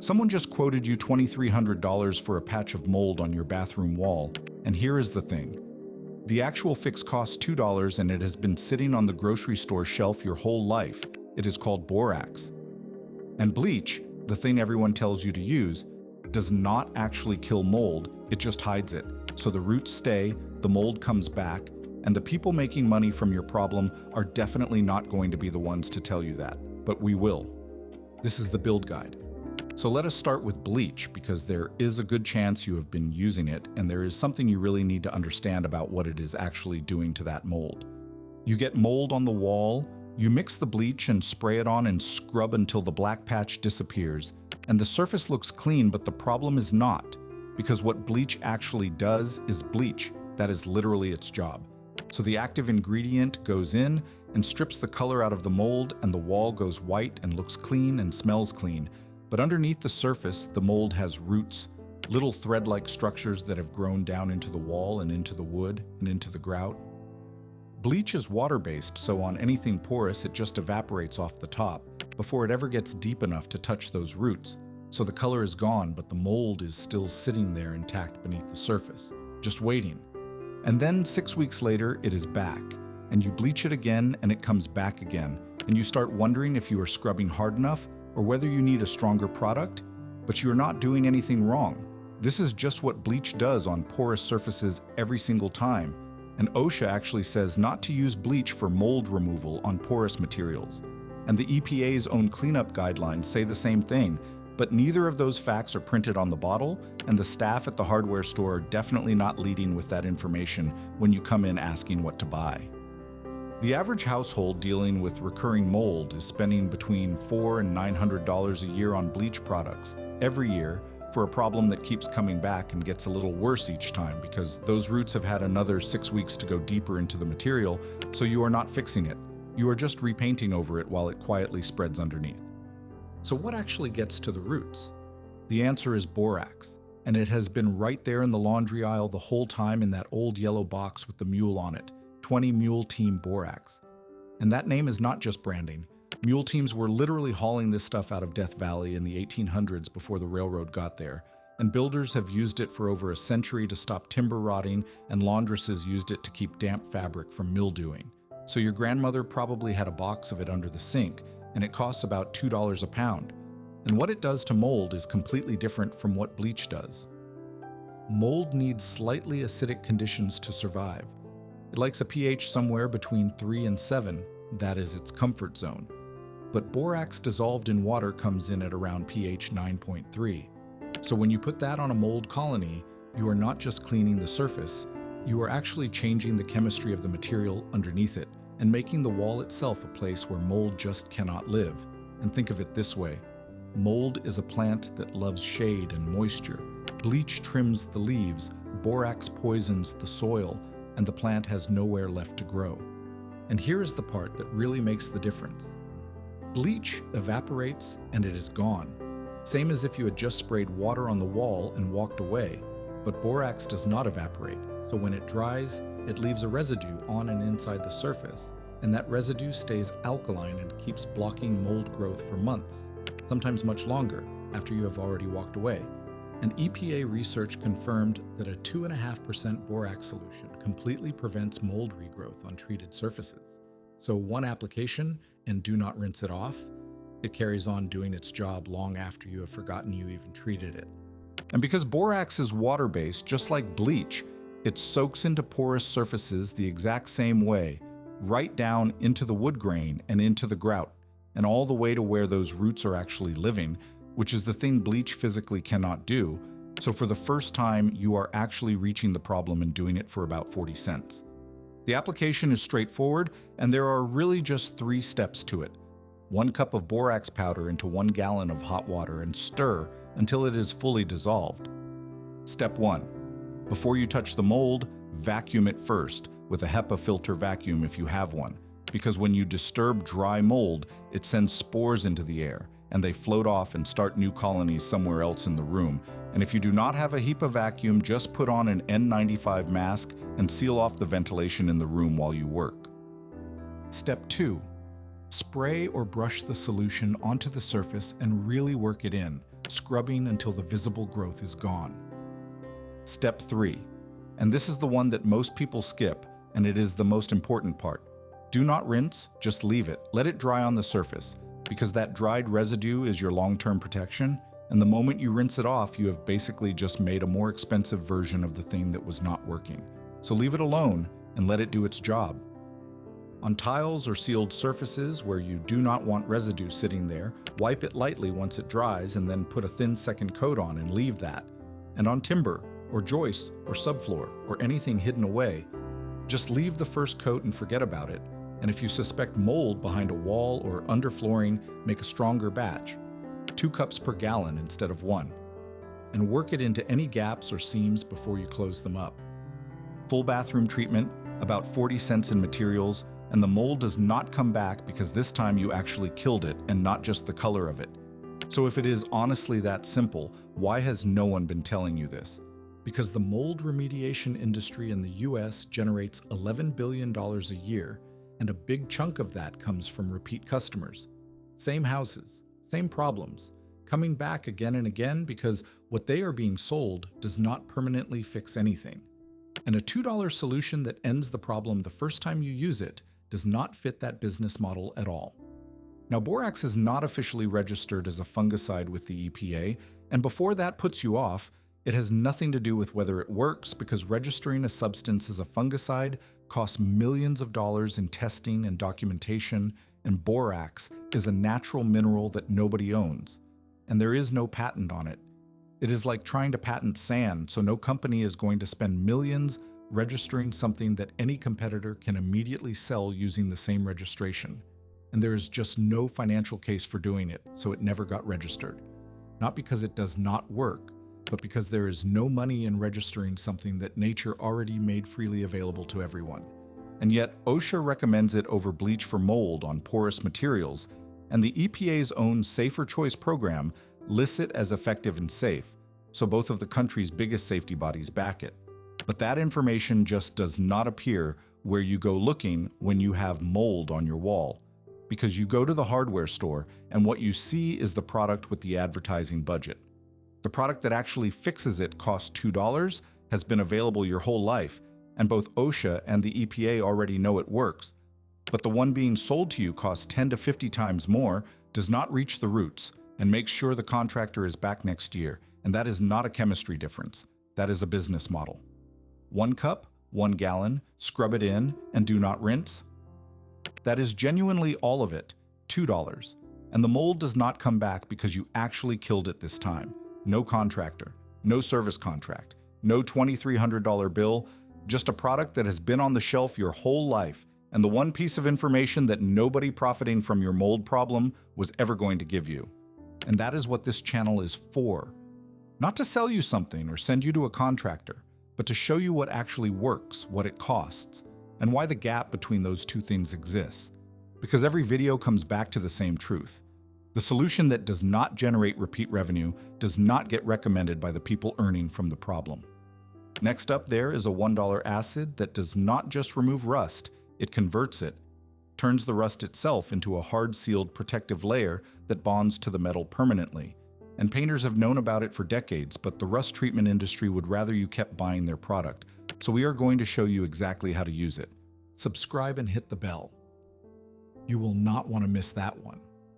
Someone just quoted you $2,300 for a patch of mold on your bathroom wall, and here is the thing. The actual fix costs $2 and it has been sitting on the grocery store shelf your whole life. It is called borax. And bleach, the thing everyone tells you to use, does not actually kill mold, it just hides it. So the roots stay, the mold comes back, and the people making money from your problem are definitely not going to be the ones to tell you that, but we will. This is the build guide. So let us start with bleach, because there is a good chance you have been using it, and there is something you really need to understand about what it is actually doing to that mold. You get mold on the wall, you mix the bleach and spray it on and scrub until the black patch disappears, and the surface looks clean, but the problem is not, because what bleach actually does is bleach. That is literally its job. So the active ingredient goes in and strips the color out of the mold, and the wall goes white and looks clean and smells clean. But underneath the surface, the mold has roots, little thread-like structures that have grown down into the wall and into the wood and into the grout. Bleach is water-based, so on anything porous it just evaporates off the top before it ever gets deep enough to touch those roots. So the color is gone, but the mold is still sitting there intact beneath the surface, just waiting. And then 6 weeks later, it is back, and you bleach it again and it comes back again, and you start wondering if you are scrubbing hard enough or whether you need a stronger product, but you are not doing anything wrong. This is just what bleach does on porous surfaces every single time. And OSHA actually says not to use bleach for mold removal on porous materials. And the EPA's own cleanup guidelines say the same thing, but neither of those facts are printed on the bottle, and the staff at the hardware store are definitely not leading with that information when you come in asking what to buy. The average household dealing with recurring mold is spending between $400 and $900 a year on bleach products every year for a problem that keeps coming back and gets a little worse each time because those roots have had another 6 weeks to go deeper into the material, so you are not fixing it. You are just repainting over it while it quietly spreads underneath. So what actually gets to the roots? The answer is borax, and it has been right there in the laundry aisle the whole time in that old yellow box with the mule on it. 20 Mule Team Borax. And that name is not just branding. Mule teams were literally hauling this stuff out of Death Valley in the 1800s before the railroad got there, and builders have used it for over a century to stop timber rotting, and laundresses used it to keep damp fabric from mildewing. So your grandmother probably had a box of it under the sink, and it costs about $2 a pound. And what it does to mold is completely different from what bleach does. Mold needs slightly acidic conditions to survive. It likes a pH somewhere between 3 and 7, that is its comfort zone. But borax dissolved in water comes in at around pH 9.3. So when you put that on a mold colony, you are not just cleaning the surface, you are actually changing the chemistry of the material underneath it and making the wall itself a place where mold just cannot live. And think of it this way. Mold is a plant that loves shade and moisture. Bleach trims the leaves, borax poisons the soil, and the plant has nowhere left to grow. And here is the part that really makes the difference. Bleach evaporates and it is gone. Same as if you had just sprayed water on the wall and walked away, but borax does not evaporate, so when it dries, it leaves a residue on and inside the surface, and that residue stays alkaline and keeps blocking mold growth for months, sometimes much longer, after you have already walked away. And EPA research confirmed that a 2.5% borax solution completely prevents mold regrowth on treated surfaces. So one application, and do not rinse it off, it carries on doing its job long after you have forgotten you even treated it. And because borax is water-based, just like bleach, it soaks into porous surfaces the exact same way, right down into the wood grain and into the grout, and all the way to where those roots are actually living, which is the thing bleach physically cannot do. So for the first time, you are actually reaching the problem and doing it for about 40 cents. The application is straightforward, and there are really just 3 steps to it. 1 cup of borax powder into 1 gallon of hot water and stir until it is fully dissolved. Step 1. Before you touch the mold, vacuum it first with a HEPA filter vacuum if you have one, because when you disturb dry mold, it sends spores into the air, and they float off and start new colonies somewhere else in the room. And if you do not have a HEPA vacuum, just put on an N95 mask and seal off the ventilation in the room while you work. Step 2. Spray or brush the solution onto the surface and really work it in, scrubbing until the visible growth is gone. Step 3, and this is the one that most people skip, and it is the most important part. Do not rinse, just leave it. Let it dry on the surface, because that dried residue is your long-term protection, and the moment you rinse it off, you have basically just made a more expensive version of the thing that was not working. So leave it alone and let it do its job. On tiles or sealed surfaces where you do not want residue sitting there, wipe it lightly once it dries and then put a thin second coat on and leave that. And on timber, or joists, or subfloor, or anything hidden away, just leave the first coat and forget about it. And if you suspect mold behind a wall or underflooring, make a stronger batch, 2 cups per gallon instead of 1, and work it into any gaps or seams before you close them up. Full bathroom treatment, about 40 cents in materials, and the mold does not come back because this time you actually killed it and not just the color of it. So if it is honestly that simple, why has no one been telling you this? Because the mold remediation industry in the US generates $11 billion a year, and a big chunk of that comes from repeat customers. Same houses, same problems, coming back again and again because what they are being sold does not permanently fix anything. And a $2 solution that ends the problem the first time you use it does not fit that business model at all. Now, borax is not officially registered as a fungicide with the EPA, and before that puts you off, it has nothing to do with whether it works because registering a substance as a fungicide costs millions of dollars in testing and documentation, and borax is a natural mineral that nobody owns, and there is no patent on it. It is like trying to patent sand, so no company is going to spend millions registering something that any competitor can immediately sell using the same registration. And there is just no financial case for doing it, so it never got registered. Not because it does not work, but because there is no money in registering something that nature already made freely available to everyone. And yet, OSHA recommends it over bleach for mold on porous materials, and the EPA's own Safer Choice program lists it as effective and safe, so both of the country's biggest safety bodies back it. But that information just does not appear where you go looking when you have mold on your wall, because you go to the hardware store and what you see is the product with the advertising budget. The product that actually fixes it costs $2, has been available your whole life, and both OSHA and the EPA already know it works. But the one being sold to you costs 10 to 50 times more, does not reach the roots, and makes sure the contractor is back next year. And that is not a chemistry difference. That is a business model. 1 cup, 1 gallon, scrub it in, and do not rinse. That is genuinely all of it, $2. And the mold does not come back because you actually killed it this time. No contractor, no service contract, no $2,300 bill, just a product that has been on the shelf your whole life, and the one piece of information that nobody profiting from your mold problem was ever going to give you. And that is what this channel is for. Not to sell you something or send you to a contractor, but to show you what actually works, what it costs, and why the gap between those two things exists. Because every video comes back to the same truth. The solution that does not generate repeat revenue does not get recommended by the people earning from the problem. Next up there is a $1 acid that does not just remove rust, it converts it, turns the rust itself into a hard-sealed protective layer that bonds to the metal permanently. And painters have known about it for decades, but the rust treatment industry would rather you kept buying their product. So we are going to show you exactly how to use it. Subscribe and hit the bell. You will not want to miss that one.